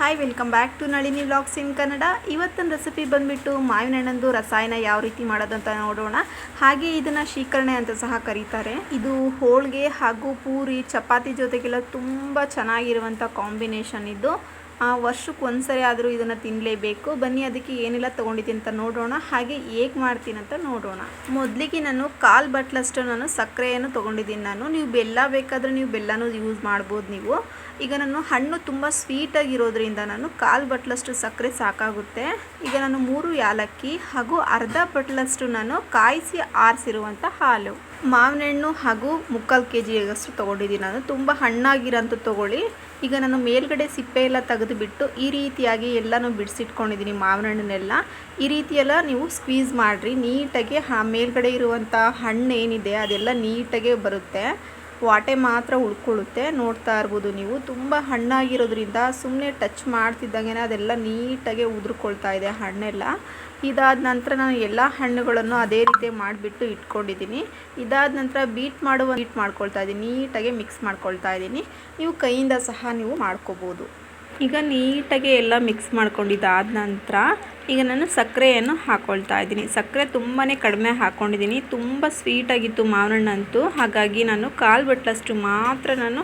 Hi welcome back to Nalini vlogs in Kannada. ಇವತ್ತಿನ recipe ಬಂದುಬಿಟ್ಟು ಮಾವಿನ ಹಣ್ಣಂದು ರಸಾಯನ ಯಾವ ರೀತಿ ಮಾಡೋದು ಅಂತ ನೋಡೋಣ. ಹಾಗೆ ಇದನ್ನು ಶೀಕರಣೆ ಅಂತ ಸಹ ಕರೀತಾರೆ. ಇದು ಹೋಳಿಗೆ ಹಾಗೂ ಪೂರಿ ಚಪಾತಿ ಜೊತೆಗೆಲ್ಲ ತುಂಬ ಚೆನ್ನಾಗಿರುವಂಥ ಕಾಂಬಿನೇಷನ್ ಇದು. ವರ್ಷಕ್ಕೆ ಒಂದ್ಸರಿ ಆದರೂ ಇದನ್ನು ತಿನ್ನಲೇಬೇಕು. ಬನ್ನಿ ಅದಕ್ಕೆ ಏನೆಲ್ಲ ತೊಗೊಂಡಿದ್ದೀನಿ ಅಂತ ನೋಡೋಣ, ಹಾಗೆ ಹೇಗೆ ಮಾಡ್ತೀನಿ ಅಂತ ನೋಡೋಣ. ಮೊದಲಿಗೆ ನಾನು 1/4 ಬಟ್ಲಷ್ಟು ನಾನು ಸಕ್ಕರೆಯನ್ನು ತೊಗೊಂಡಿದ್ದೀನಿ. ನೀವು ಬೆಲ್ಲ ಬೇಕಾದರೆ ನೀವು ಬೆಲ್ಲನೂ ಯೂಸ್ ಮಾಡ್ಬೋದು ನೀವು. ಈಗ ನಾನು ಹಣ್ಣು ತುಂಬ ಸ್ವೀಟಾಗಿರೋದ್ರಿಂದ ನಾನು 1/4 ಬಟ್ಲಷ್ಟು ಸಕ್ಕರೆ ಸಾಕಾಗುತ್ತೆ. ಈಗ ನಾನು 3 ಯಾಲಕ್ಕಿ ಹಾಗೂ ಅರ್ಧ ಬಟ್ಲಷ್ಟು ನಾನು ಕಾಯಿಸಿ ಆರಿಸಿರುವಂಥ ಹಾಲು, ಮಾವಿನ ಹಣ್ಣು ಹಾಗೂ 3/4 kg ತೊಗೊಂಡಿದ್ದೀನಿ. ನಾನು ತುಂಬ ಹಣ್ಣಾಗಿರೋಂಥ ತೊಗೊಳ್ಳಿ. ಈಗ ನಾನು ಮೇಲ್ಗಡೆ ಸಿಪ್ಪೆ ಎಲ್ಲ ತೆಗೆದುಬಿಟ್ಟು ಈ ರೀತಿಯಾಗಿ ಎಲ್ಲನೂ ಬಿಡಿಸಿಟ್ಕೊಂಡಿದ್ದೀನಿ. ಮಾವಿನ ಹಣ್ಣನ್ನೆಲ್ಲ ಈ ರೀತಿಯೆಲ್ಲ ನೀವು ಸ್ಕ್ವೀಸ್ ಮಾಡಿರಿ ನೀಟಾಗಿ. ಮೇಲ್ಗಡೆ ಇರುವಂಥ ಹಣ್ಣು ಏನಿದೆ ಅದೆಲ್ಲ ನೀಟಾಗೆ ಬರುತ್ತೆ, ವಾಟೆ ಮಾತ್ರ ಉಳ್ಕೊಳ್ಳುತ್ತೆ. ನೋಡ್ತಾ ಇರ್ಬೋದು ನೀವು, ತುಂಬ ಹಣ್ಣಾಗಿರೋದ್ರಿಂದ ಸುಮ್ಮನೆ ಟಚ್ ಮಾಡ್ತಿದ್ದಂಗೆ ಅದೆಲ್ಲ ನೀಟಾಗೆ ಉದುರ್ಕೊಳ್ತಾ ಇದೆ ಹಣ್ಣೆಲ್ಲ. ಇದಾದ ನಂತರ ನಾನು ಎಲ್ಲ ಹಣ್ಣುಗಳನ್ನು ಅದೇ ರೀತಿ ಮಾಡಿಬಿಟ್ಟು ಇಟ್ಕೊಂಡಿದ್ದೀನಿ. ಇದಾದ ನಂತರ ಬೀಟ್ ಮಾಡ್ಕೊಳ್ತಾ ಇದ್ದೀನಿ, ನೀಟಾಗೆ ಮಿಕ್ಸ್ ಮಾಡ್ಕೊಳ್ತಾ ಇದ್ದೀನಿ. ನೀವು ಕೈಯಿಂದ ಸಹ ನೀವು ಮಾಡ್ಕೋಬೋದು. ಈಗ ನೀಟಾಗಿ ಎಲ್ಲ ಮಿಕ್ಸ್ ಮಾಡ್ಕೊಂಡಿದ್ದಾದ ನಂತರ ಈಗ ನಾನು ಸಕ್ಕರೆಯನ್ನು ಹಾಕ್ಕೊಳ್ತಾ ಇದ್ದೀನಿ. ಸಕ್ಕರೆ ತುಂಬಾ ಕಡಿಮೆ ಹಾಕ್ಕೊಂಡಿದ್ದೀನಿ, ತುಂಬ ಸ್ವೀಟಾಗಿತ್ತು ಮಾವಿನ ಹಣ್ಣಂತೂ. ಹಾಗಾಗಿ ನಾನು 1/4 ಬಟ್ಲಷ್ಟು ಮಾತ್ರ ನಾನು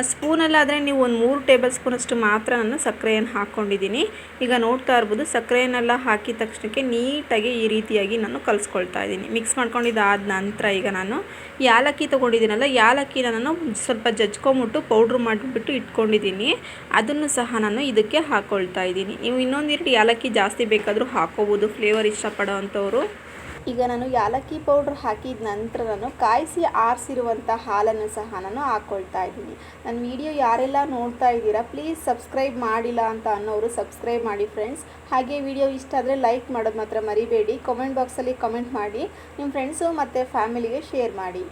ಸ್ಪೂನಲ್ಲಾದರೆ ನೀವು ಒಂದು 3 ಟೇಬಲ್ ಸ್ಪೂನಷ್ಟು ಮಾತ್ರ ನಾನು ಸಕ್ಕರೆಯನ್ನು ಹಾಕ್ಕೊಂಡಿದ್ದೀನಿ. ಈಗ ನೋಡ್ತಾ ಇರ್ಬೋದು, ಸಕ್ಕರೆಯನ್ನೆಲ್ಲ ಹಾಕಿದ ತಕ್ಷಣಕ್ಕೆ ನೀಟಾಗಿ ಈ ರೀತಿಯಾಗಿ ನಾನು ಕಲಿಸ್ಕೊಳ್ತಾ ಇದ್ದೀನಿ. ಮಿಕ್ಸ್ ಮಾಡ್ಕೊಂಡಿದ್ದಾದ ನಂತರ ಈಗ ನಾನು ಯಾಲಕ್ಕಿ ತೊಗೊಂಡಿದ್ದೀನಲ್ಲ, ಯಾಲಕ್ಕಿನ ನಾನು ಸ್ವಲ್ಪ ಜಜ್ಕೊಂಬಿಟ್ಟು ಪೌಡ್ರ್ ಮಾಡಿಬಿಟ್ಟು ಇಟ್ಕೊಂಡಿದ್ದೀನಿ. ಅದನ್ನು ಸಹ ನಾನು ಇದಕ್ಕೆ ಹಾಕ್ಕೊಳ್ತಾ ಇದ್ದೀನಿ. ನೀವು ಇನ್ನೊಂದೆರಡು ಯಾಲಕ್ಕಿ ಜಾಸ್ತಿ ಬೇಕಾದರೂ ಹಾಕೋಬೋದು, ಫ್ಲೇವರ್ ಇಷ್ಟಪಡೋ ಅಂಥವ್ರು. ಈಗ ನಾನು ಯಾಲಕ್ಕಿ ಪೌಡ್ರ್ ಹಾಕಿದ ನಂತರ ನಾನು ಕಾಯಿಸಿ ಆರಿಸಿರುವಂಥ ಹಾಲನ್ನು ಸಹ ನಾನು ಹಾಕ್ಕೊಳ್ತಾ ಇದ್ದೀನಿ. ನನ್ನ ವಿಡಿಯೋ ಯಾರೆಲ್ಲ ನೋಡ್ತಾ ಇದ್ದೀರಾ ಪ್ಲೀಸ್ ಸಬ್ಸ್ಕ್ರೈಬ್ ಮಾಡಿಲ್ಲ ಅಂತ ಅನ್ನೋರು ಸಬ್ಸ್ಕ್ರೈಬ್ ಮಾಡಿ ಫ್ರೆಂಡ್ಸ್. ಹಾಗೆ ವಿಡಿಯೋ ಇಷ್ಟ ಆದರೆ ಲೈಕ್ ಮಾಡೋದು ಮಾತ್ರ ಮರಿಬೇಡಿ. ಕಮೆಂಟ್ ಬಾಕ್ಸಲ್ಲಿ ಕಮೆಂಟ್ ಮಾಡಿ, ನಿಮ್ಮ ಫ್ರೆಂಡ್ಸು ಮತ್ತು ಫ್ಯಾಮಿಲಿಗೆ ಶೇರ್ ಮಾಡಿ.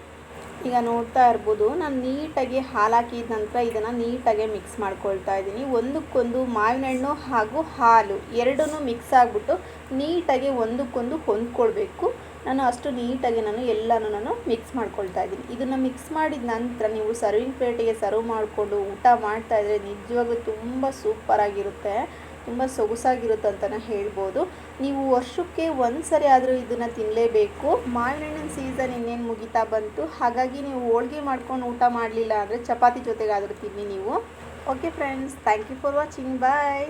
ಈಗ ನೋಡ್ತಾ ಇರ್ಬೋದು, ನಾನು ನೀಟಾಗಿ ಹಾಲು ಹಾಕಿದ ನಂತರ ಇದನ್ನು ನೀಟಾಗಿ ಮಿಕ್ಸ್ ಮಾಡ್ಕೊಳ್ತಾ ಇದ್ದೀನಿ. ಒಂದಕ್ಕೊಂದು ಮಾವಿನ ಹಣ್ಣು ಹಾಗೂ ಹಾಲು ಎರಡನ್ನೂ ಮಿಕ್ಸ್ ಆಗಿಬಿಟ್ಟು ನೀಟಾಗಿ ಒಂದಕ್ಕೊಂದು ಹೊಂದ್ಕೊಳ್ಬೇಕು. ನಾನು ಅಷ್ಟು ನೀಟಾಗಿ ಎಲ್ಲನೂ ಮಿಕ್ಸ್ ಮಾಡ್ಕೊಳ್ತಾ ಇದ್ದೀನಿ. ಇದನ್ನು ಮಿಕ್ಸ್ ಮಾಡಿದ ನಂತರ ನೀವು ಸರ್ವಿಂಗ್ ಪ್ಲೇಟಿಗೆ ಸರ್ವ್ ಮಾಡಿಕೊಂಡು ಊಟ ಮಾಡ್ತಾಯಿದ್ರೆ ನಿಜವಾಗ್ಲೂ ತುಂಬ ಸೂಪರಾಗಿರುತ್ತೆ, ತುಂಬ ಸೊಗಸಾಗಿರುತ್ತೆ ಅಂತಲೇ ಹೇಳ್ಬೋದು. ನೀವು ವರ್ಷಕ್ಕೆ ಒಂದ್ಸರಿ ಆದರೂ ಇದನ್ನು ತಿನ್ನಲೇಬೇಕು. ಮಾವಿನ ಹಣ್ಣಿನ ಸೀಸನ್ ಇನ್ನೇನು ಮುಗಿತಾ ಬಂತು. ಹಾಗಾಗಿ ನೀವು ಹೋಳಿಗೆ ಮಾಡ್ಕೊಂಡು ಊಟ ಮಾಡಲಿಲ್ಲ ಅಂದರೆ ಚಪಾತಿ ಜೊತೆಗಾದರೂ ತಿನ್ನಿ ನೀವು. Okay friends, thank you for watching. Bye.